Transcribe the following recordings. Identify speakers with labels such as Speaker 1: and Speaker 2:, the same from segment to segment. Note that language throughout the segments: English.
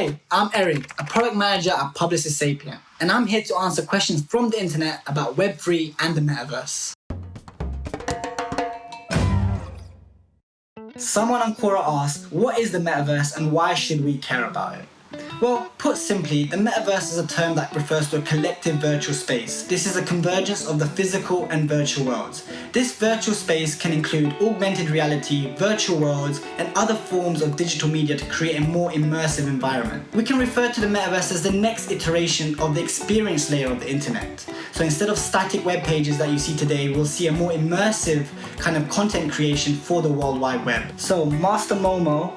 Speaker 1: Hey, I'm Erid, a product manager at Publicis Sapient, and I'm here to answer questions from the internet about Web3 and the Metaverse. Someone on Quora asked, what is the Metaverse and why should we care about it? Well, put simply, the Metaverse is a term that refers to a collective virtual space. This is a convergence of the physical and virtual worlds. This virtual space can include augmented reality, virtual worlds, and other forms of digital media to create a more immersive environment. We can refer to the Metaverse as the next iteration of the experience layer of the internet. So instead of static web pages that you see today, we'll see a more immersive kind of content creation for the World Wide Web. So Master Momo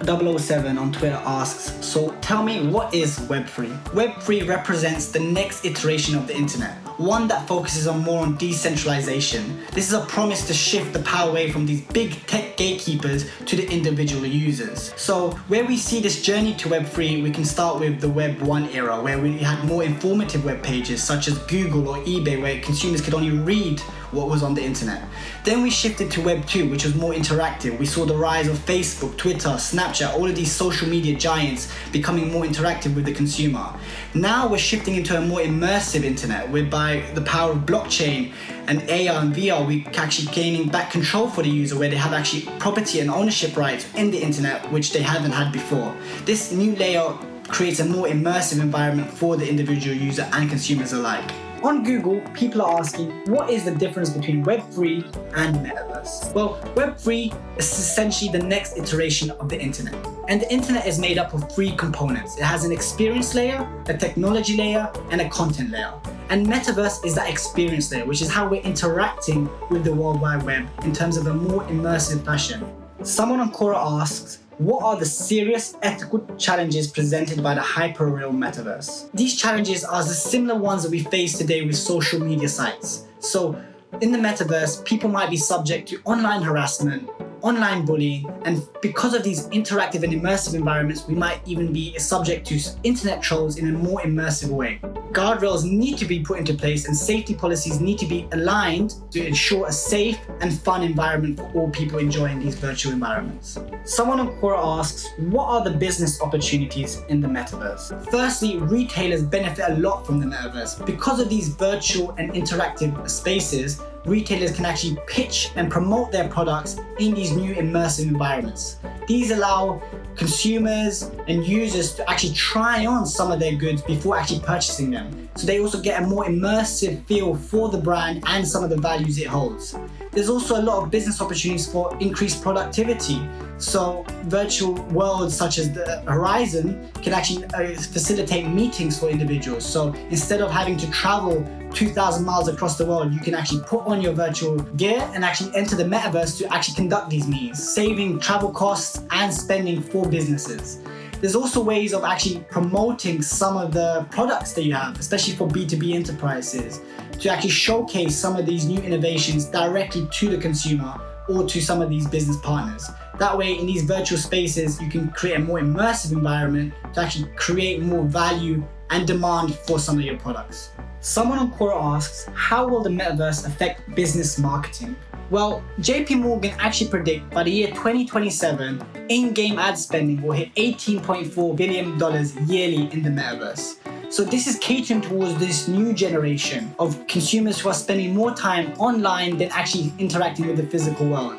Speaker 1: 007 on Twitter asks, so tell me, what is Web3? Web3 represents the next iteration of the internet, one that focuses more on decentralization. This is a promise to shift the power away from these big tech gatekeepers to the individual users. So where we see this journey to Web3, we can start with the Web 1 era, where we had more informative web pages such as Google or eBay, where consumers could only read what was on the internet. Then we shifted to Web 2, which was more interactive. We saw the rise of Facebook, Twitter, Snapchat, all of these social media giants becoming more interactive with the consumer. Now we're shifting into a more immersive internet, whereby the power of blockchain and AR and VR, we're actually gaining back control for the user, where they have actually property and ownership rights in the internet, which they haven't had before. This new layer creates a more immersive environment for the individual user and consumers alike. On Google, people are asking, what is the difference between Web3 and Metaverse? Well, Web3 is essentially the next iteration of the internet. And the internet is made up of three components. It has an experience layer, a technology layer, and a content layer. And Metaverse is that experience layer, which is how we're interacting with the World Wide Web in terms of a more immersive fashion. Someone on Quora asks, what are the serious ethical challenges presented by the hyperreal metaverse? These challenges are the similar ones that we face today with social media sites. So in the metaverse, people might be subject to online harassment, online bullying, and because of these interactive and immersive environments, we might even be subject to internet trolls in a more immersive way. Guardrails need to be put into place and safety policies need to be aligned to ensure a safe and fun environment for all people enjoying these virtual environments. Someone on Quora asks, what are the business opportunities in the metaverse? Firstly, retailers benefit a lot from the metaverse. Because of these virtual and interactive spaces, retailers can actually pitch and promote their products in these new immersive environments. These allow consumers and users to actually try on some of their goods before actually purchasing them. So they also get a more immersive feel for the brand and some of the values it holds. There's also a lot of business opportunities for increased productivity. So virtual worlds such as the Horizon can actually facilitate meetings for individuals. So instead of having to travel 2,000 miles across the world, you can actually put on your virtual gear and actually enter the metaverse to actually conduct these meetings, saving travel costs and spending for businesses. There's also ways of actually promoting some of the products that you have, especially for B2B enterprises, to actually showcase some of these new innovations directly to the consumer or to some of these business partners. That way, in these virtual spaces, you can create a more immersive environment to actually create more value and demand for some of your products. Someone on Quora asks, how will the metaverse affect business marketing? Well, JP Morgan actually predict by the year 2027, in-game ad spending will hit $18.4 billion yearly in the metaverse. So this is catering towards this new generation of consumers who are spending more time online than actually interacting with the physical world.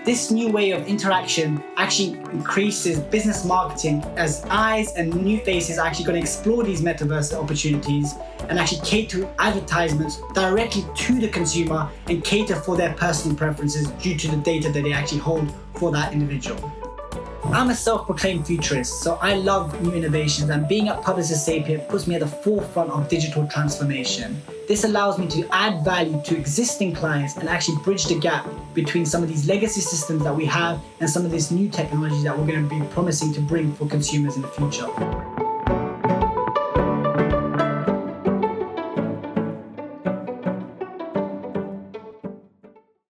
Speaker 1: This new way of interaction actually increases business marketing, as eyes and new faces are actually going to explore these metaverse opportunities and actually cater advertisements directly to the consumer and cater for their personal preferences due to the data that they actually hold for that individual. I'm a self-proclaimed futurist, so I love new innovations, and being at Publicis Sapient puts me at the forefront of digital transformation. This allows me to add value to existing clients and actually bridge the gap between some of these legacy systems that we have and some of this new technology that we're going to be promising to bring for consumers in the future.